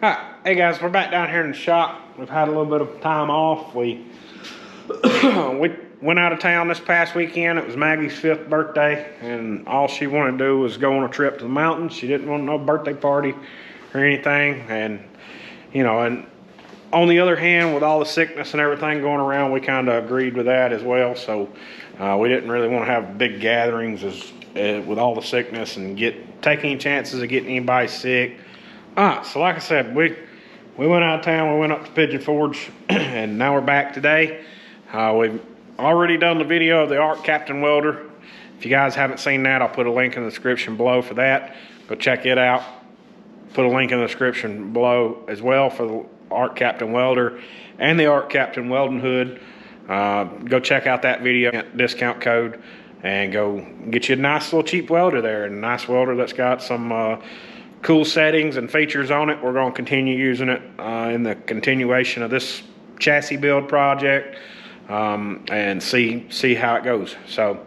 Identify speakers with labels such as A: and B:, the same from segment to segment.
A: Alright, hey guys, we're back down here in the shop. We've had a little bit of time off. We went out of town this past weekend. It was Maggie's 5th birthday, and all she wanted to do was go on a trip to the mountains. She didn't want no birthday party or anything, and you know, and on the other hand, with all the sickness and everything going around, we kind of agreed with that as well. So we didn't really want to have big gatherings with all the sickness and take any chances of getting anybody sick. So like I said, we went out of town, we went up to Pigeon Forge, and now we're back today. We've already done the video of the ArcCaptain welder. If you guys haven't seen that, I'll put a link in the description below for that. Go check it out. Put a link in the description below as well for the ArcCaptain welder and the ArcCaptain welding hood. Go check out that video, discount code, and go get you a nice little cheap welder there, and a nice welder that's got some cool settings and features on it. We're going to continue using it in the continuation of this chassis build project, and see how it goes. So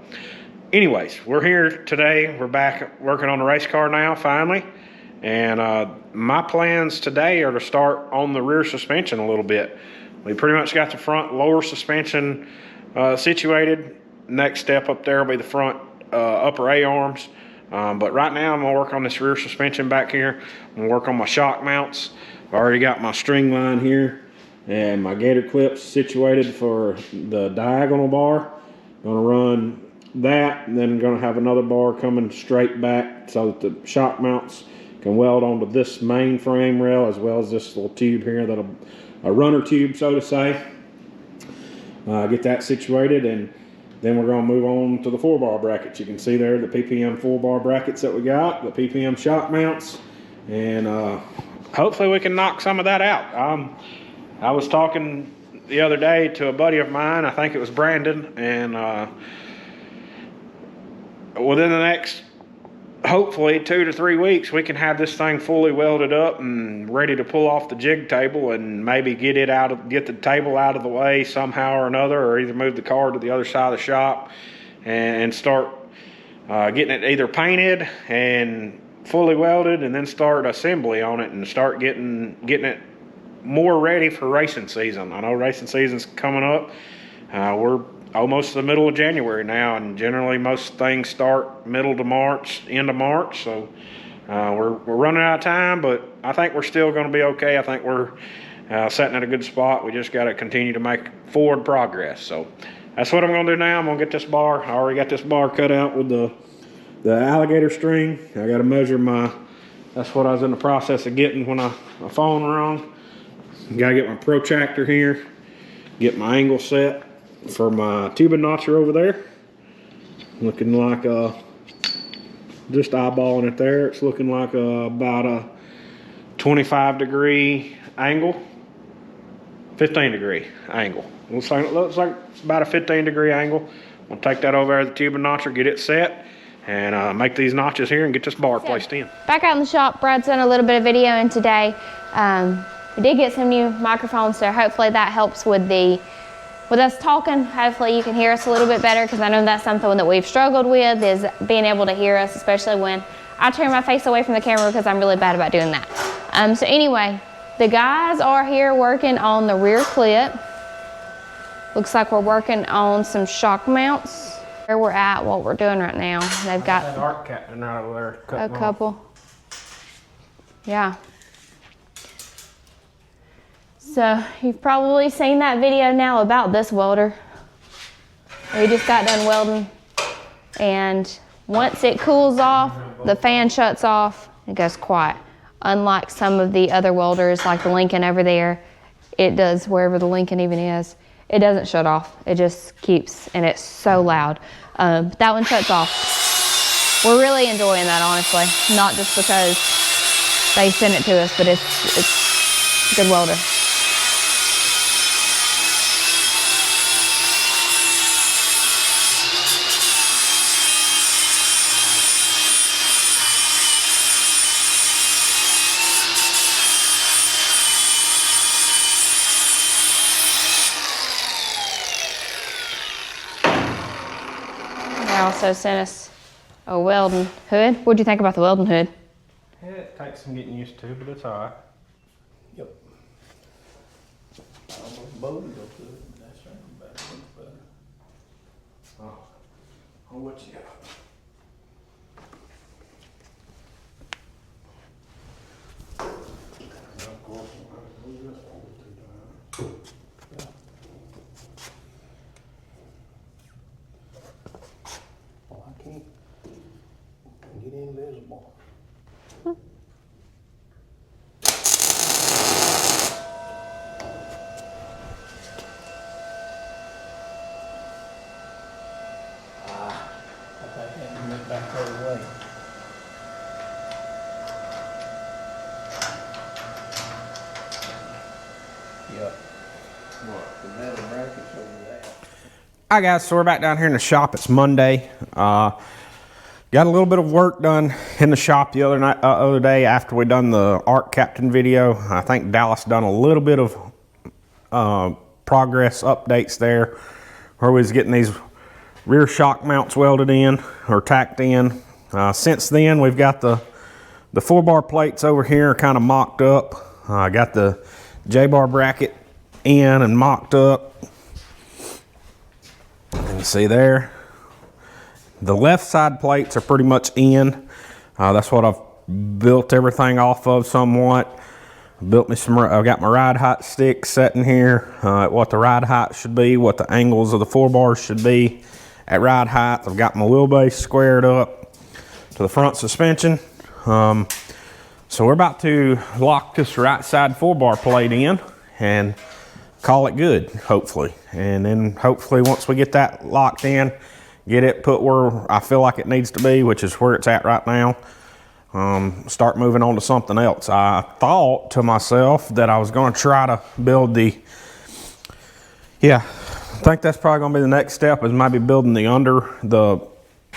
A: anyways, we're here today. We're back working on the race car now finally, and my plans today are to start on the rear suspension a little bit. We pretty much got the front lower suspension situated. Next step up there will be the front upper A-arms. But right now I'm gonna work on this rear suspension back here. I'm gonna work on my shock mounts. I've already got my string line here and my gator clips situated for the diagonal bar. Gonna run that, and then gonna have another bar coming straight back so that the shock mounts can weld onto this main frame rail, as well as this little tube here, that'll a runner tube, so to say. Get that situated, and then we're going to move on to the 4-bar brackets. You can see there the PPM 4-bar brackets that we got, the PPM shock mounts, and hopefully we can knock some of that out. I was talking the other day to a buddy of mine, I think it was Brandon, and within the next, hopefully 2 to 3 weeks, we can have this thing fully welded up and ready to pull off the jig table, and maybe get the table out of the way somehow or another, or either move the car to the other side of the shop and start getting it either painted and fully welded, and then start assembly on it and start getting it more ready for racing season. I know racing season's coming up. We're almost the middle of January now, and generally most things start middle to March, end of March. So we're running out of time, but I think we're still going to be okay. I think we're sitting at a good spot. We just got to continue to make forward progress. So that's what I'm going to do now. I'm going to get this bar. I already got this bar cut out with the alligator string. I got to measure that's what I was in the process of getting when my phone rung. Got to get my protractor here, get my angle set for my tubing notcher over there. Looking like just eyeballing it there, it's looking like about a 25-degree angle, 15-degree angle. Looks like about a 15-degree angle. We'll take that over to the tubing notcher, get it set, and make these notches here and get this bar placed in.
B: Back out in the shop, Brad's done a little bit of videoing today. We did get some new microphones, so hopefully that helps with us talking. Hopefully you can hear us a little bit better, because I know that's something that we've struggled with, is being able to hear us, especially when I turn my face away from the camera, because I'm really bad about doing that. So anyway, the guys are here working on the rear clip. Looks like we're working on some shock mounts. Where we're at, what we're doing right now, they've got
A: that ArcCaptain right over there,
B: a couple. Yeah. So you've probably seen that video now about this welder. We just got done welding, and once it cools off, the fan shuts off, it goes quiet. Unlike some of the other welders, like the Lincoln over there, it does, wherever the Lincoln even is, it doesn't shut off. It just keeps, and it's so loud. That one shuts off. We're really enjoying that, honestly. Not just because they sent it to us, but it's a good welder. Also sent us a welding hood. What'd you think about the welding hood?
A: Yeah, it takes some getting used to, but it's all right.
C: Yep. I almost bolted up to it, and that's right, back looks better.
A: Oh, I'll let you.
C: Oh, I can't get invisible. I think I can get back the other way. Yep. What, the metal brackets over there?
A: Hi guys, so we're back down here in the shop. It's Monday. Got a little bit of work done in the shop the other day after we done the ArcCaptain video. I think Dallas done a little bit of progress updates there, where we was getting these rear shock mounts welded in or tacked in. Since then, we've got the 4-bar plates over here kind of mocked up. I got the J-bar bracket in and mocked up. You can see there. The left side plates are pretty much in. That's what I've built everything off of somewhat. Built me some, I've got my ride height stick set in here, what the ride height should be, what the angles of the 4 bars should be at ride height. I've got my wheelbase squared up to the front suspension. So we're about to lock this right side 4-bar plate in and call it good, hopefully. And then hopefully once we get that locked in, get it put where I feel like it needs to be, which is where it's at right now, start moving on to something else. I thought to myself that I was going to try to build the, I think that's probably going to be the next step, is maybe building the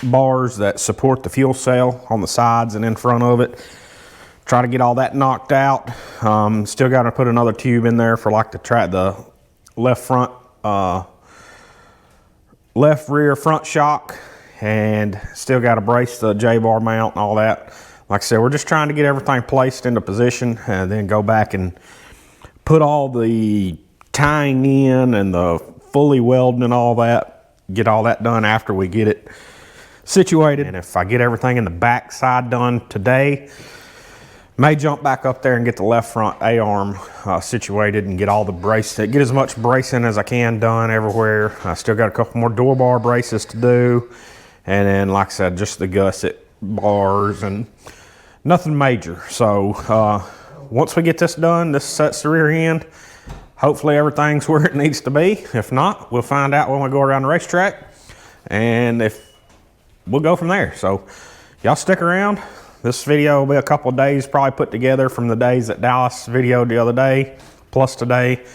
A: bars that support the fuel cell on the sides and in front of it. Try to get all that knocked out. Still got to put another tube in there for like the left rear front shock, and still got to brace the J-bar mount and all that. Like I said, we're just trying to get everything placed into position and then go back and put all the tying in and the fully welding and all that, get all that done after we get it situated. And if I get everything in the back side done today, may jump back up there and get the left front A-arm situated and get all the braces, get as much bracing as I can done everywhere. I still got a couple more door bar braces to do. And then, like I said, just the gusset bars and nothing major. So once we get this done, this sets the rear end. Hopefully everything's where it needs to be. If not, we'll find out when we go around the racetrack. And if we'll go from there. So y'all stick around. This video will be a couple of days probably put together from the days that Dallas videoed the other day, plus today.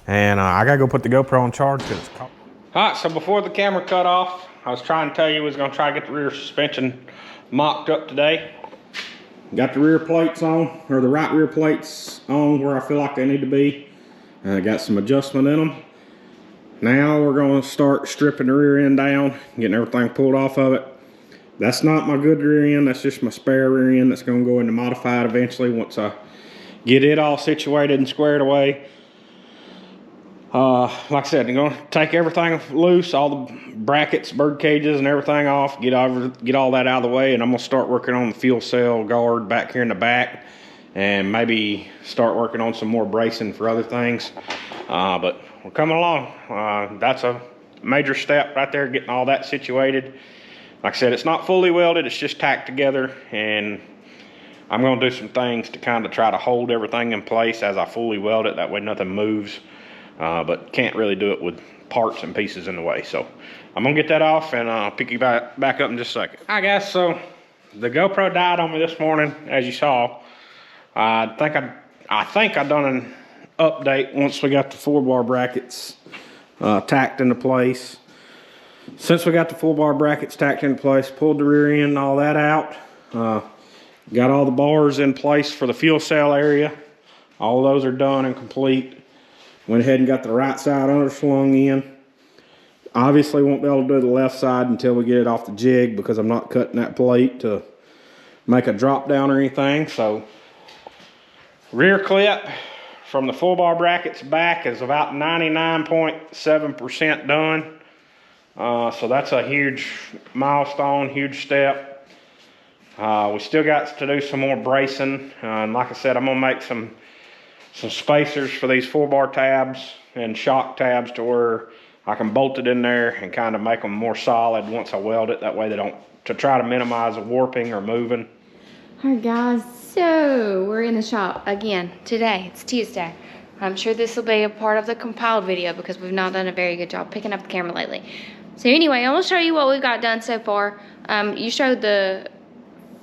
A: And I gotta go put the GoPro on charge because it's cold. All right, so before the camera cut off, I was trying to tell you we was gonna try to get the rear suspension mocked up today. Got the rear plates on, or the right rear plates on where I feel like they need to be. Got some adjustment in them. Now we're gonna start stripping the rear end down, getting everything pulled off of it. That's not my good rear end, that's just my spare rear end that's gonna go into modified eventually once I get it all situated and squared away. Like I said, I'm gonna take everything loose, all the brackets, bird cages and everything off, get all that out of the way, and I'm gonna start working on the fuel cell guard back here in the back, and maybe start working on some more bracing for other things. But we're coming along. That's a major step right there, getting all that situated. Like I said, it's not fully welded, it's just tacked together, and I'm gonna do some things to kind of try to hold everything in place as I fully weld it, that way nothing moves, but can't really do it with parts and pieces in the way. So I'm gonna get that off and I'll pick you back up in just a second. All right guys, so the GoPro died on me this morning, as you saw. I think I done an update once we got the 4-bar brackets tacked into place. Since we got the 4-bar brackets tacked into place, pulled the rear end and all that out, got all the bars in place for the fuel cell area. All those are done and complete. Went ahead and got the right side underslung in. Obviously won't be able to do the left side until we get it off the jig because I'm not cutting that plate to make a drop down or anything. So rear clip from the full bar brackets back is about 99.7% done. So that's a huge milestone, huge step. We still got to do some more bracing. And like I said, I'm gonna make some spacers for these 4-bar tabs and shock tabs to where I can bolt it in there and kind of make them more solid once I weld it. That way they don't, to try to minimize the warping or moving.
B: All right, guys, so we're in the shop again today. It's Tuesday. I'm sure this will be a part of the compiled video because we've not done a very good job picking up the camera lately. So anyway, I'm gonna show you what we've got done so far. You showed the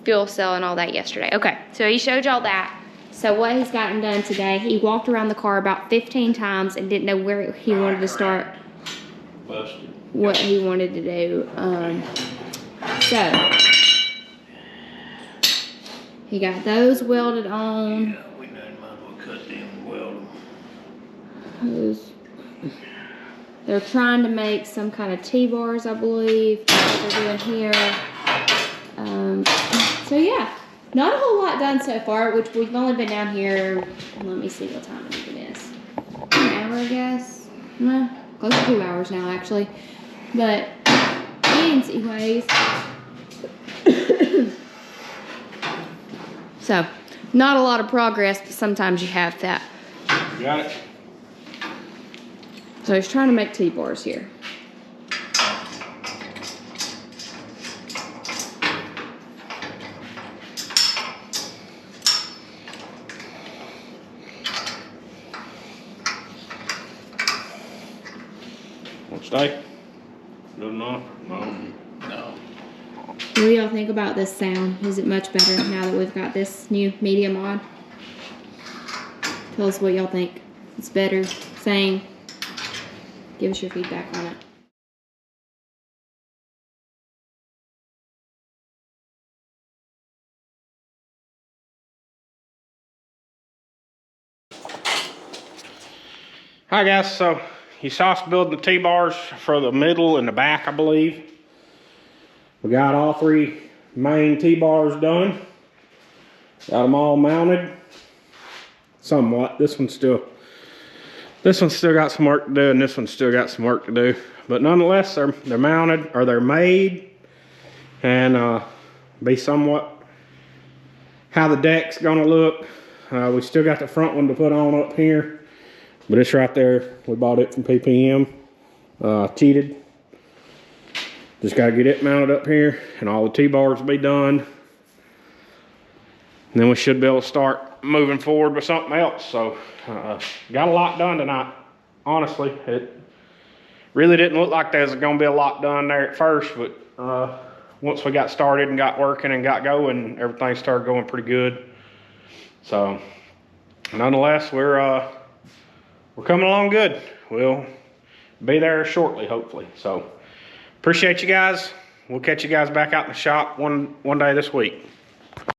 B: fuel cell and all that yesterday. Okay, so he showed y'all that. So what he's gotten done today, he walked around the car about 15 times and didn't know where he wanted to start.
C: Busted.
B: What he wanted to do. So he got those welded on.
C: Yeah, we might as well cut them and weld them.
B: Those. They're trying to make some kind of T-bars, I believe. That's what they're doing here. So yeah, not a whole lot done so far, which we've only been down here. Let me see what time it even is. An hour, I guess. Well, close to 2 hours now, actually. But anyways, so not a lot of progress, but sometimes you have that.
A: Got it?
B: So he's trying to make T-bars here.
A: Won't stay? Good enough? No.
C: No.
B: What do y'all think about this sound? Is it much better now that we've got this new medium on? Tell us what y'all think. It's better, same. Give us your feedback on it.
A: Hi guys, so you saw us building the T-bars for the middle and the back, I believe. We got all 3 main T-bars done. Got them all mounted. Somewhat. This one's still got some work to do, and this one's still got some work to do. But nonetheless, they're mounted, or they're made, and be somewhat how the deck's gonna look. We still got the front one to put on up here, but it's right there. We bought it from PPM, cheated. Just gotta get it mounted up here, and all the T-bars will be done. And then we should be able to start moving forward with something else. So, got a lot done tonight. Honestly, it really didn't look like there was gonna be a lot done there at first, but once we got started and got working and got going, everything started going pretty good. So, nonetheless, we're coming along good. We'll be there shortly, hopefully. So, appreciate you guys. We'll catch you guys back out in the shop one day this week.